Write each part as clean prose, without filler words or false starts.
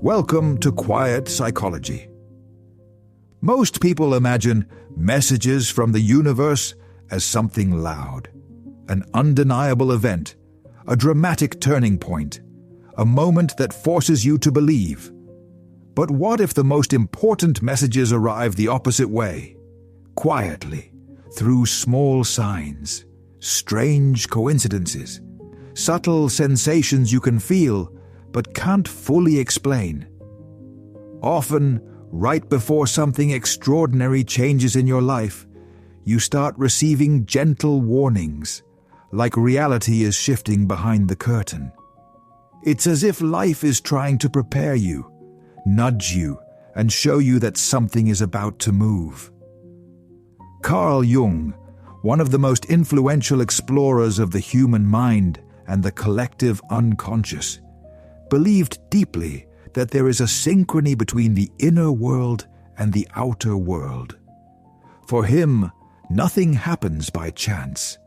Welcome to Quiet Psychology. Most people imagine messages from the universe as something loud, an undeniable event, a dramatic turning point, a moment that forces you to believe. But what if the most important messages arrive the opposite way? Quietly, through small signs, strange coincidences, subtle sensations you can feel but can't fully explain. Often, right before something extraordinary changes in your life, you start receiving gentle warnings, like reality is shifting behind the curtain. It's as if life is trying to prepare you, nudge you, and show you that something is about to move. Carl Jung, one of the most influential explorers of the human mind and the collective unconscious, believed deeply that there is a synchrony between the inner world and the outer world. For him, nothing happens by chance.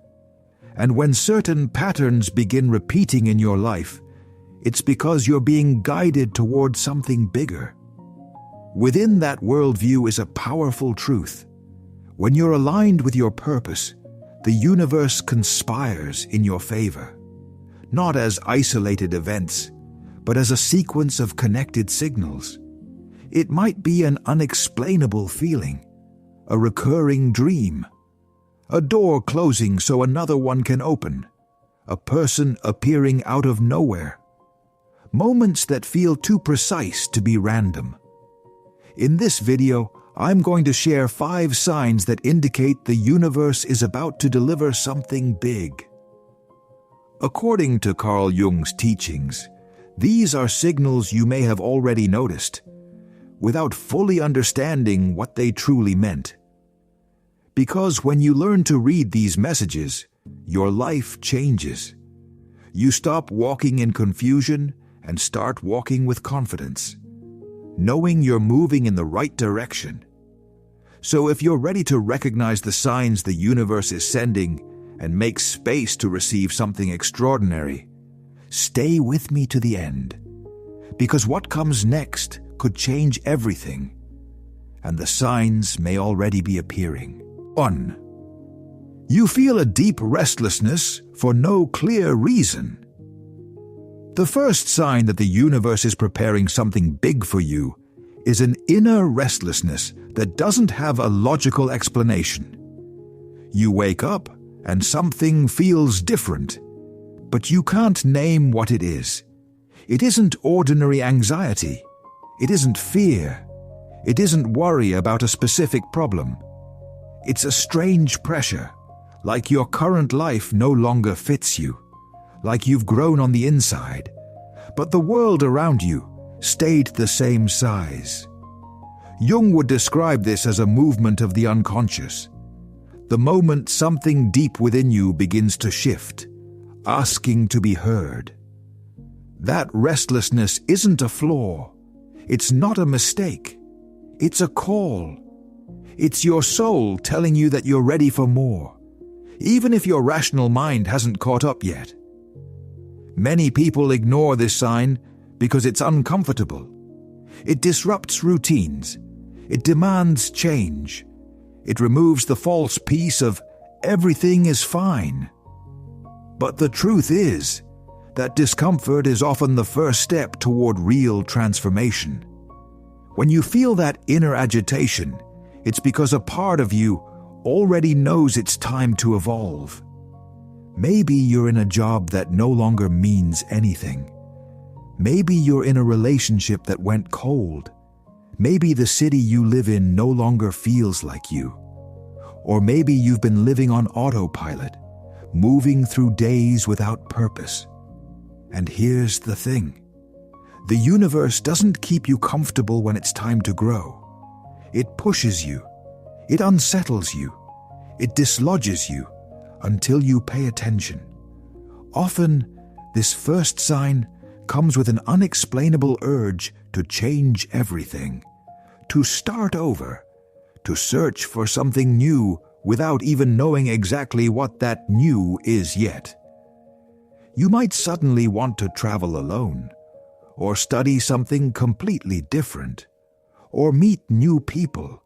And when certain patterns begin repeating in your life, it's because you're being guided toward something bigger. Within that worldview is a powerful truth. When you're aligned with your purpose, the universe conspires in your favor, not as isolated events, but as a sequence of connected signals. It might be an unexplainable feeling, a recurring dream, a door closing so another one can open, a person appearing out of nowhere. Moments that feel too precise to be random. In this video, I'm going to share 5 signs that indicate the universe is about to deliver something big. According to Carl Jung's teachings, these are signals you may have already noticed, without fully understanding what they truly meant. Because when you learn to read these messages, your life changes. You stop walking in confusion and start walking with confidence, knowing you're moving in the right direction. So if you're ready to recognize the signs the universe is sending and make space to receive something extraordinary, stay with me to the end, because what comes next could change everything, and the signs may already be appearing. 1. You feel a deep restlessness for no clear reason. The first sign that the universe is preparing something big for you is an inner restlessness that doesn't have a logical explanation. You wake up and something feels different, but you can't name what it is. It isn't ordinary anxiety. It isn't fear. It isn't worry about a specific problem. It's a strange pressure, like your current life no longer fits you, like you've grown on the inside, but the world around you stayed the same size. Jung would describe this as a movement of the unconscious. The moment something deep within you begins to shift, asking to be heard. That restlessness isn't a flaw. It's not a mistake. It's a call. It's your soul telling you that you're ready for more, even if your rational mind hasn't caught up yet. Many people ignore this sign because it's uncomfortable. It disrupts routines. It demands change. It removes the false peace of everything is fine. But the truth is that discomfort is often the first step toward real transformation. When you feel that inner agitation, it's because a part of you already knows it's time to evolve. Maybe you're in a job that no longer means anything. Maybe you're in a relationship that went cold. Maybe the city you live in no longer feels like you. Or maybe you've been living on autopilot, moving through days without purpose. And here's the thing. The universe doesn't keep you comfortable when it's time to grow. It pushes you. It unsettles you. It dislodges you until you pay attention. Often, this first sign comes with an unexplainable urge to change everything, to start over, to search for something new without even knowing exactly what that new is yet. You might suddenly want to travel alone, or study something completely different, or meet new people,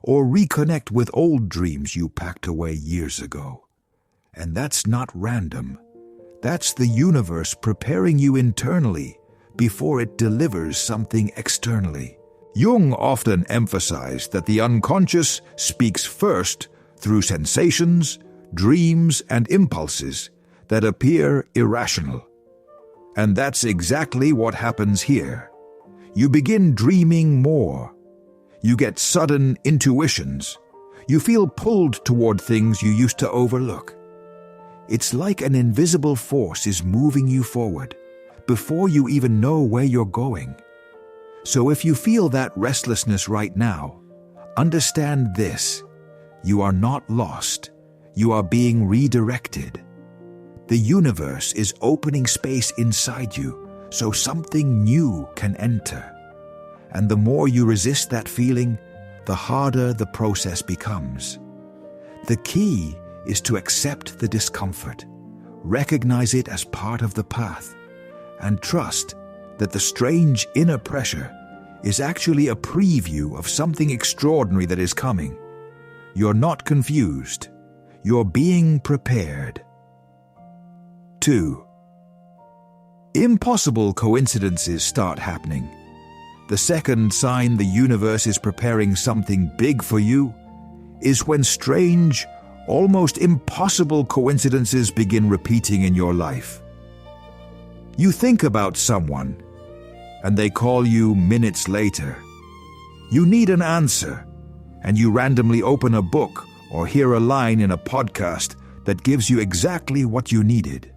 or reconnect with old dreams you packed away years ago. And that's not random. That's the universe preparing you internally before it delivers something externally. Jung often emphasized that the unconscious speaks first through sensations, dreams, and impulses that appear irrational. And that's exactly what happens here. You begin dreaming more. You get sudden intuitions. You feel pulled toward things you used to overlook. It's like an invisible force is moving you forward before you even know where you're going. So if you feel that restlessness right now, understand this: you are not lost. You are being redirected. The universe is opening space inside you so something new can enter. And the more you resist that feeling, the harder the process becomes. The key is to accept the discomfort, recognize it as part of the path, and trust that the strange inner pressure is actually a preview of something extraordinary that is coming. You're not confused. You're being prepared. 2. Impossible coincidences start happening. The second sign the universe is preparing something big for you is when strange, almost impossible coincidences begin repeating in your life. You think about someone, and they call you minutes later. You need an answer, and you randomly open a book or hear a line in a podcast that gives you exactly what you needed.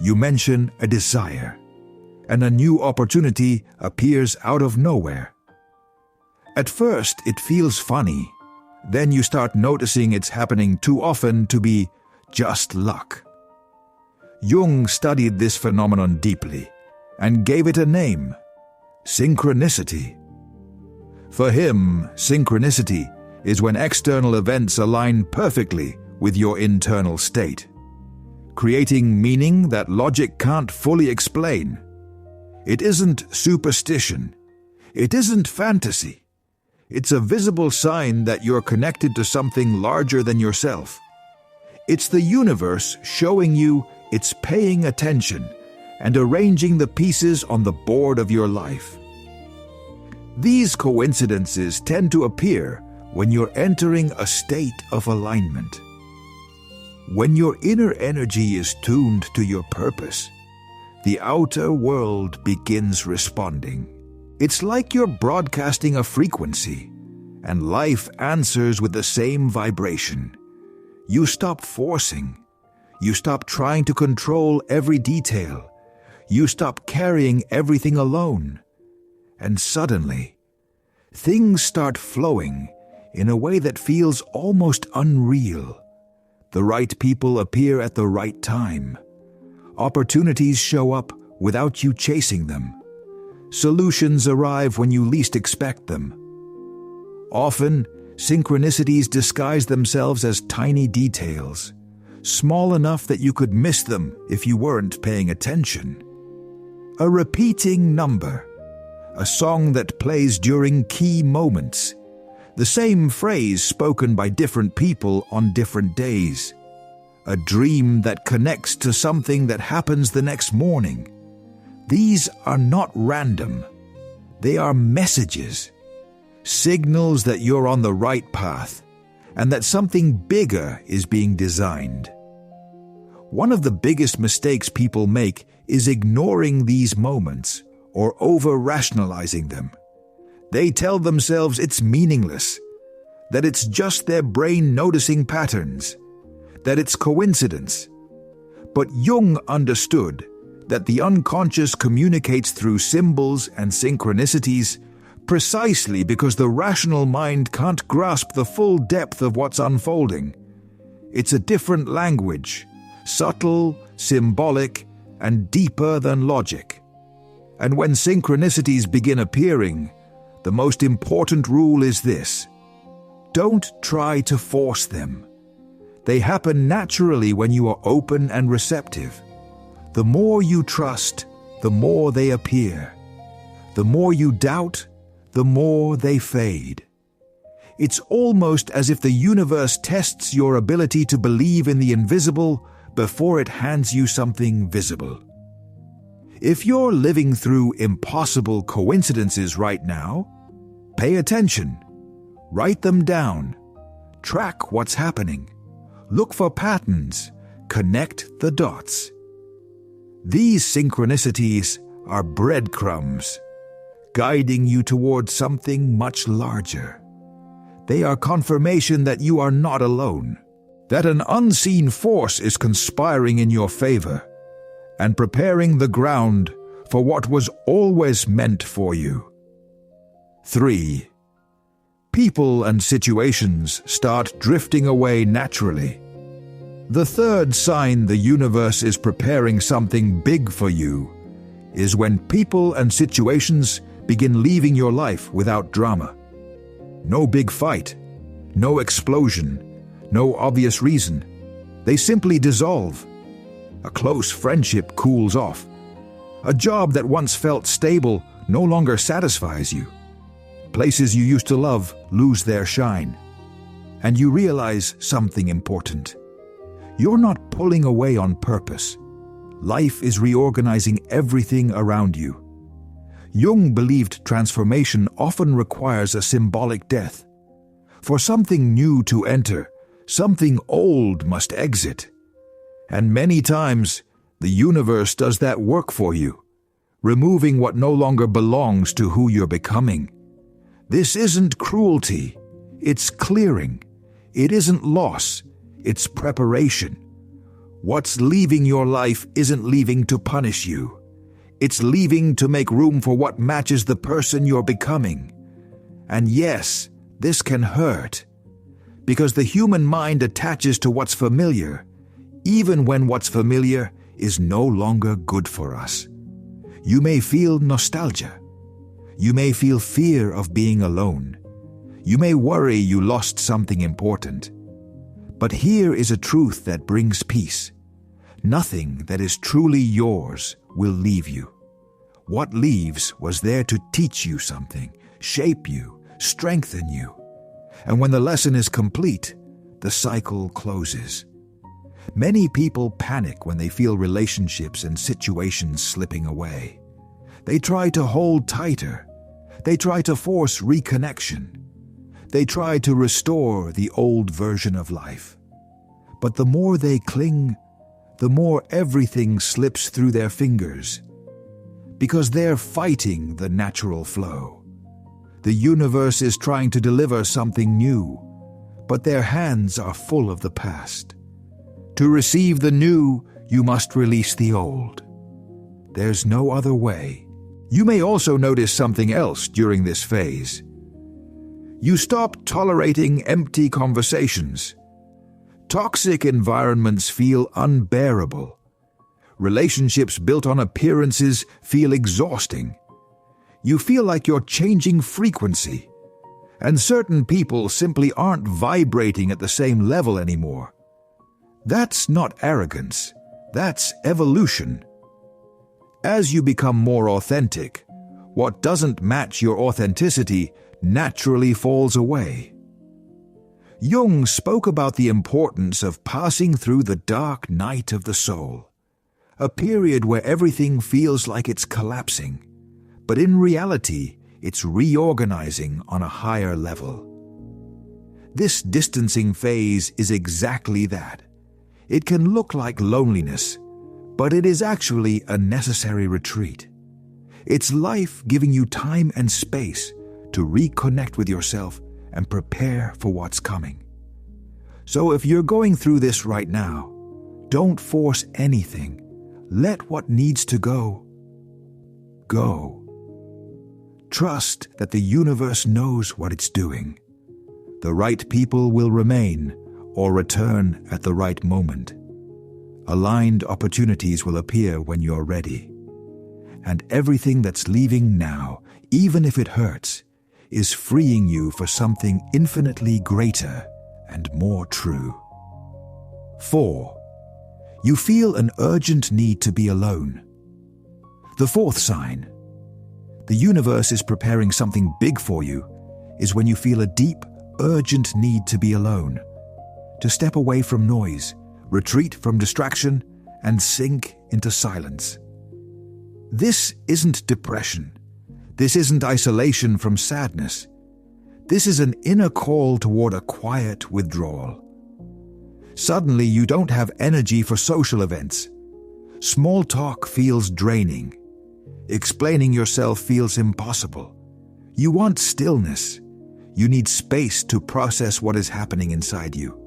You mention a desire, and a new opportunity appears out of nowhere. At first, it feels funny. Then you start noticing it's happening too often to be just luck. Jung studied this phenomenon deeply and gave it a name: synchronicity. For him, synchronicity is when external events align perfectly with your internal state, creating meaning that logic can't fully explain. It isn't superstition. It isn't fantasy. It's a visible sign that you're connected to something larger than yourself. It's the universe showing you it's paying attention and arranging the pieces on the board of your life. These coincidences tend to appear when you're entering a state of alignment. When your inner energy is tuned to your purpose, the outer world begins responding. It's like you're broadcasting a frequency, and life answers with the same vibration. You stop forcing. You stop trying to control every detail. You stop carrying everything alone. And suddenly, things start flowing in a way that feels almost unreal. The right people appear at the right time. Opportunities show up without you chasing them. Solutions arrive when you least expect them. Often, synchronicities disguise themselves as tiny details, small enough that you could miss them if you weren't paying attention. A repeating number, a song that plays during key moments, the same phrase spoken by different people on different days, a dream that connects to something that happens the next morning. These are not random. They are messages, signals that you're on the right path and that something bigger is being designed. One of the biggest mistakes people make is ignoring these moments or over-rationalizing them. They tell themselves it's meaningless, that it's just their brain noticing patterns, that it's coincidence. But Jung understood that the unconscious communicates through symbols and synchronicities precisely because the rational mind can't grasp the full depth of what's unfolding. It's a different language, subtle, symbolic, and deeper than logic. And when synchronicities begin appearing, the most important rule is this: don't try to force them. They happen naturally when you are open and receptive. The more you trust, the more they appear. The more you doubt, the more they fade. It's almost as if the universe tests your ability to believe in the invisible before it hands you something visible. If you're living through impossible coincidences right now, pay attention. Write them down. Track what's happening. Look for patterns. Connect the dots. These synchronicities are breadcrumbs, guiding you towards something much larger. They are confirmation that you are not alone, that an unseen force is conspiring in your favor and preparing the ground for what was always meant for you. 3. People and situations start drifting away naturally. The third sign the universe is preparing something big for you is when people and situations begin leaving your life without drama. No big fight, no explosion, no obvious reason. They simply dissolve. A close friendship cools off. A job that once felt stable no longer satisfies you. Places you used to love lose their shine. And you realize something important. You're not pulling away on purpose. Life is reorganizing everything around you. Jung believed transformation often requires a symbolic death. For something new to enter, something old must exit. And many times, the universe does that work for you, removing what no longer belongs to who you're becoming. This isn't cruelty, it's clearing. It isn't loss, it's preparation. What's leaving your life isn't leaving to punish you. It's leaving to make room for what matches the person you're becoming. And yes, this can hurt, because the human mind attaches to what's familiar, even when what's familiar is no longer good for us. You may feel nostalgia. You may feel fear of being alone. You may worry you lost something important. But here is a truth that brings peace. Nothing that is truly yours will leave you. What leaves was there to teach you something, shape you, strengthen you. And when the lesson is complete, the cycle closes. Many people panic when they feel relationships and situations slipping away. They try to hold tighter. They try to force reconnection. They try to restore the old version of life. But the more they cling, the more everything slips through their fingers, because they're fighting the natural flow. The universe is trying to deliver something new, but their hands are full of the past. To receive the new, you must release the old. There's no other way. You may also notice something else during this phase. You stop tolerating empty conversations. Toxic environments feel unbearable. Relationships built on appearances feel exhausting. You feel like you're changing frequency, and certain people simply aren't vibrating at the same level anymore. That's not arrogance, that's evolution. As you become more authentic, what doesn't match your authenticity naturally falls away. Jung spoke about the importance of passing through the dark night of the soul, a period where everything feels like it's collapsing, but in reality, it's reorganizing on a higher level. This distancing phase is exactly that. It can look like loneliness, but it is actually a necessary retreat. It's life giving you time and space to reconnect with yourself and prepare for what's coming. So if you're going through this right now, don't force anything. Let what needs to go, go. Trust that the universe knows what it's doing. The right people will remain or return at the right moment. Aligned opportunities will appear when you're ready. And everything that's leaving now, even if it hurts, is freeing you for something infinitely greater and more true. 4. You feel an urgent need to be alone. The fourth sign, the universe is preparing something big for you, is when you feel a deep, urgent need to be alone, to step away from noise, retreat from distraction, and sink into silence. This isn't depression. This isn't isolation from sadness. This is an inner call toward a quiet withdrawal. Suddenly, you don't have energy for social events. Small talk feels draining. Explaining yourself feels impossible. You want stillness. You need space to process what is happening inside you.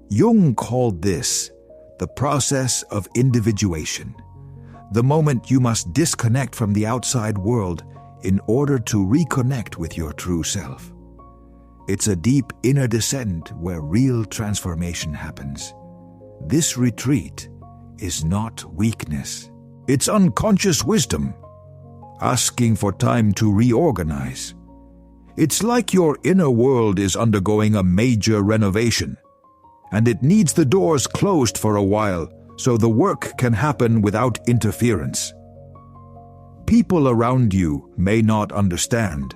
Jung called this the process of individuation, the moment you must disconnect from the outside world in order to reconnect with your true self. It's a deep inner descent where real transformation happens. This retreat is not weakness. It's unconscious wisdom, asking for time to reorganize. It's like your inner world is undergoing a major renovation, and it needs the doors closed for a while so the work can happen without interference. People around you may not understand.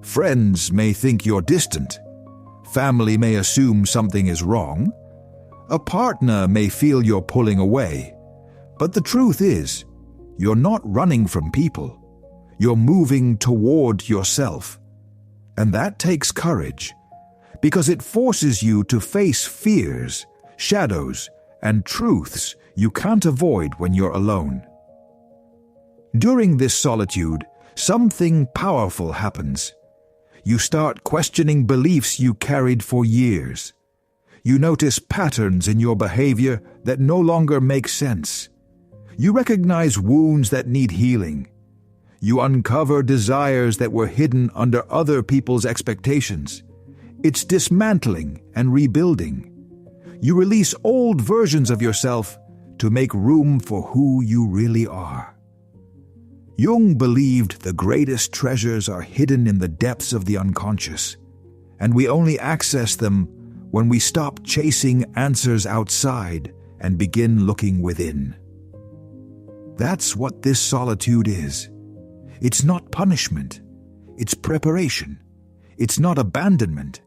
Friends may think you're distant. Family may assume something is wrong. A partner may feel you're pulling away. But the truth is, you're not running from people. You're moving toward yourself. And that takes courage, because it forces you to face fears, shadows, and truths you can't avoid when you're alone. During this solitude, something powerful happens. You start questioning beliefs you carried for years. You notice patterns in your behavior that no longer make sense. You recognize wounds that need healing. You uncover desires that were hidden under other people's expectations. It's dismantling and rebuilding. You release old versions of yourself to make room for who you really are. Jung believed the greatest treasures are hidden in the depths of the unconscious, and we only access them when we stop chasing answers outside and begin looking within. That's what this solitude is. It's not punishment. It's preparation. It's not abandonment.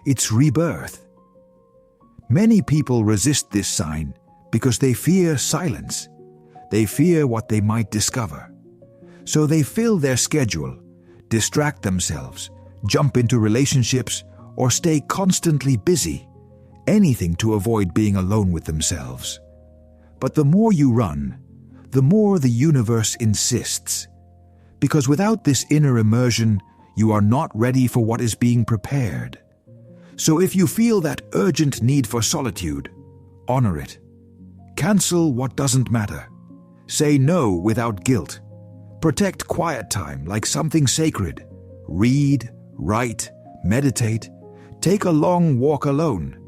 It's rebirth. Many people resist this sign because they fear silence. They fear what they might discover. So they fill their schedule, distract themselves, jump into relationships, or stay constantly busy, anything to avoid being alone with themselves. But the more you run, the more the universe insists, because without this inner immersion, you are not ready for what is being prepared. So if you feel that urgent need for solitude, honor it. Cancel what doesn't matter. Say no without guilt. Protect quiet time like something sacred. Read, write, meditate. Take a long walk alone.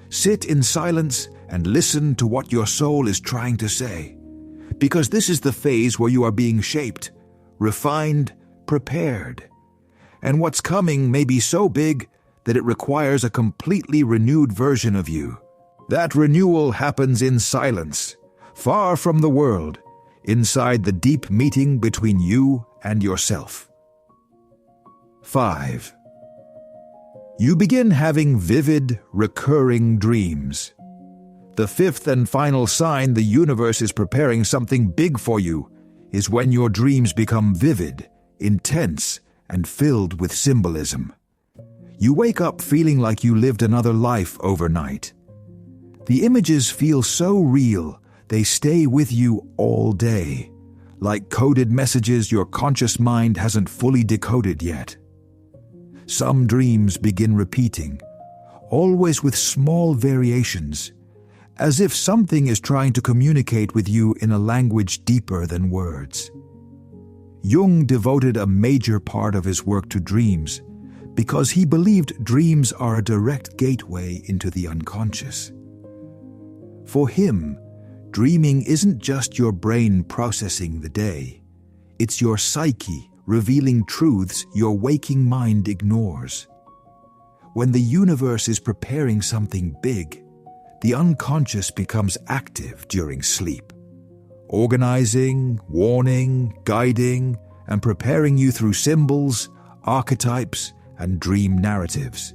Sit in silence and listen to what your soul is trying to say. Because this is the phase where you are being shaped, refined, prepared. And what's coming may be so big that it requires a completely renewed version of you. That renewal happens in silence, far from the world, inside the deep meeting between you and yourself. 5. You begin having vivid, recurring dreams. The fifth and final sign the universe is preparing something big for you is when your dreams become vivid, intense, and filled with symbolism. You wake up feeling like you lived another life overnight. The images feel so real, they stay with you all day, like coded messages your conscious mind hasn't fully decoded yet. Some dreams begin repeating, always with small variations, as if something is trying to communicate with you in a language deeper than words. Jung devoted a major part of his work to dreams because he believed dreams are a direct gateway into the unconscious. For him, dreaming isn't just your brain processing the day. It's your psyche revealing truths your waking mind ignores. When the universe is preparing something big, the unconscious becomes active during sleep, organizing, warning, guiding, and preparing you through symbols, archetypes, and dream narratives.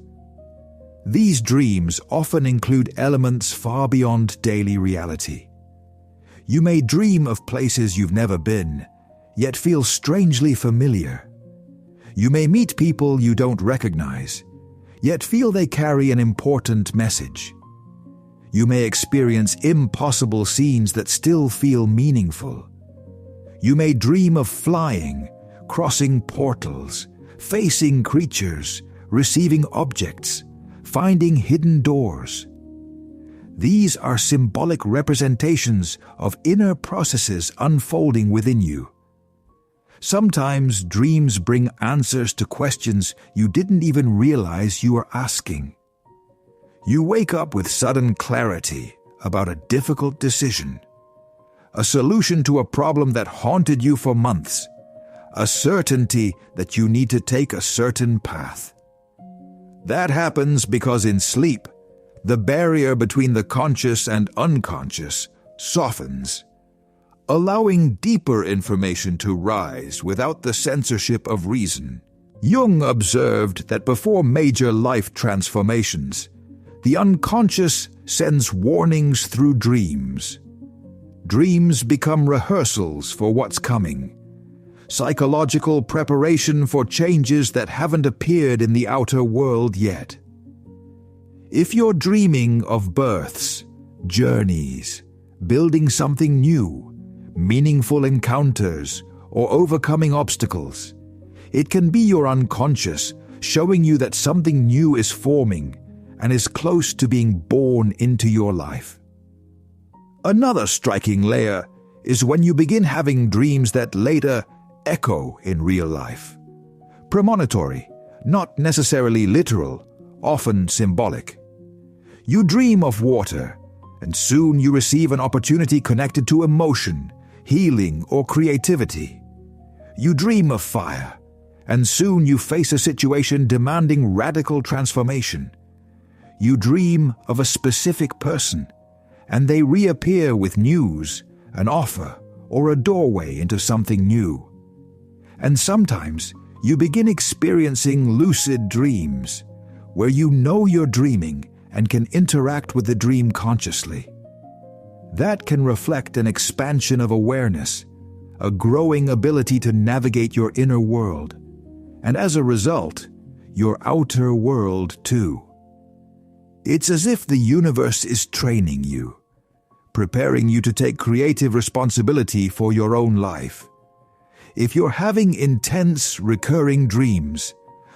These dreams often include elements far beyond daily reality. You may dream of places you've never been, yet feel strangely familiar. You may meet people you don't recognize, yet feel they carry an important message. You may experience impossible scenes that still feel meaningful. You may dream of flying, crossing portals, facing creatures, receiving objects, finding hidden doors. These are symbolic representations of inner processes unfolding within you. Sometimes dreams bring answers to questions you didn't even realize you were asking. You wake up with sudden clarity about a difficult decision, a solution to a problem that haunted you for months, a certainty that you need to take a certain path. That happens because in sleep, the barrier between the conscious and unconscious softens, allowing deeper information to rise without the censorship of reason. Jung observed that before major life transformations, the unconscious sends warnings through dreams. Dreams become rehearsals for what's coming, psychological preparation for changes that haven't appeared in the outer world yet. If you're dreaming of births, journeys, building something new, meaningful encounters, or overcoming obstacles, it can be your unconscious showing you that something new is forming and is close to being born into your life. Another striking layer is when you begin having dreams that later echo in real life. Premonitory, not necessarily literal, often symbolic. You dream of water, and soon you receive an opportunity connected to emotion, healing, or creativity. You dream of fire, and soon you face a situation demanding radical transformation. You dream of a specific person, and they reappear with news, an offer, or a doorway into something new. And sometimes you begin experiencing lucid dreams, where you know you're dreaming and can interact with the dream consciously. That can reflect an expansion of awareness, a growing ability to navigate your inner world, and as a result, your outer world too. It's as if the universe is training you, preparing you to take creative responsibility for your own life. If you're having intense, recurring dreams,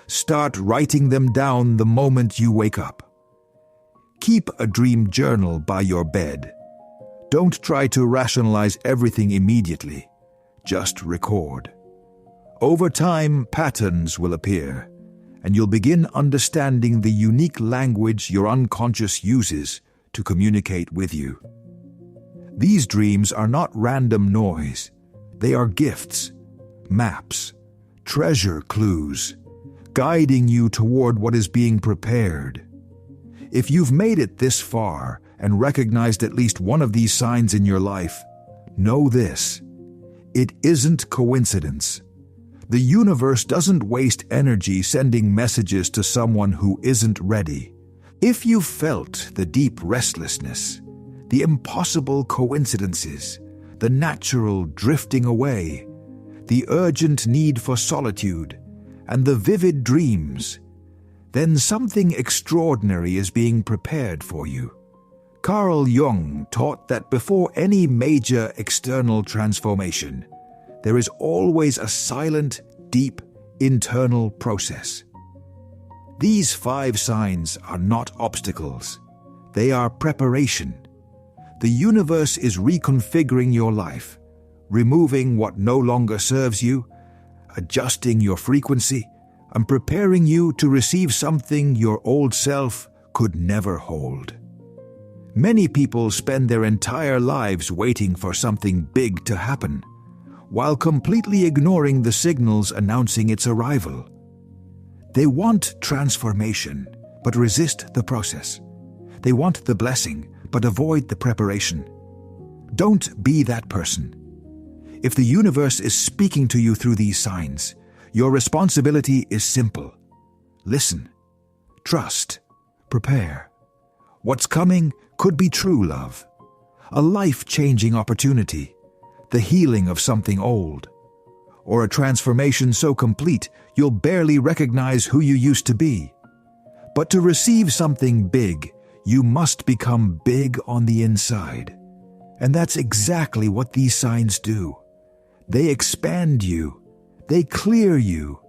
start writing them down the moment you wake up. Keep a dream journal by your bed. Don't try to rationalize everything immediately. Just record. Over time, patterns will appear, and you'll begin understanding the unique language your unconscious uses to communicate with you. These dreams are not random noise. They are gifts, maps, treasure clues, guiding you toward what is being prepared. If you've made it this far and recognized at least one of these signs in your life, know this: it isn't coincidence. The universe doesn't waste energy sending messages to someone who isn't ready. If you've felt the deep restlessness, the impossible coincidences, the natural drifting away, the urgent need for solitude, and the vivid dreams, then something extraordinary is being prepared for you. Carl Jung taught that before any major external transformation, there is always a silent, deep, internal process. These 5 signs are not obstacles. They are preparation. The universe is reconfiguring your life, removing what no longer serves you, adjusting your frequency, and preparing you to receive something your old self could never hold. Many people spend their entire lives waiting for something big to happen, while completely ignoring the signals announcing its arrival. They want transformation, but resist the process. They want the blessing, but avoid the preparation. Don't be that person. If the universe is speaking to you through these signs, your responsibility is simple. Listen, trust, prepare. What's coming could be true love, a life-changing opportunity, the healing of something old, or a transformation so complete you'll barely recognize who you used to be. But to receive something big, you must become big on the inside. And that's exactly what these signs do. They expand you, they clear you,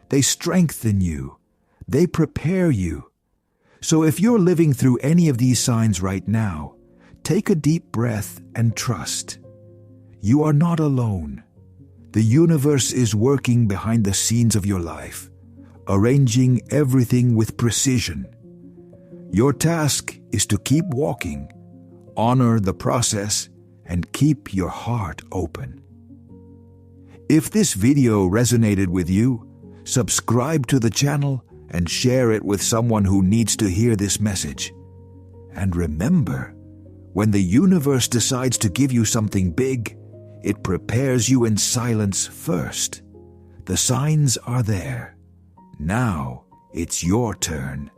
they strengthen you, they prepare you. So if you're living through any of these signs right now, take a deep breath and trust. You are not alone. The universe is working behind the scenes of your life, arranging everything with precision. Your task is to keep walking, honor the process, and keep your heart open. If this video resonated with you, subscribe to the channel and share it with someone who needs to hear this message. And remember, when the universe decides to give you something big, it prepares you in silence first. The signs are there. Now it's your turn.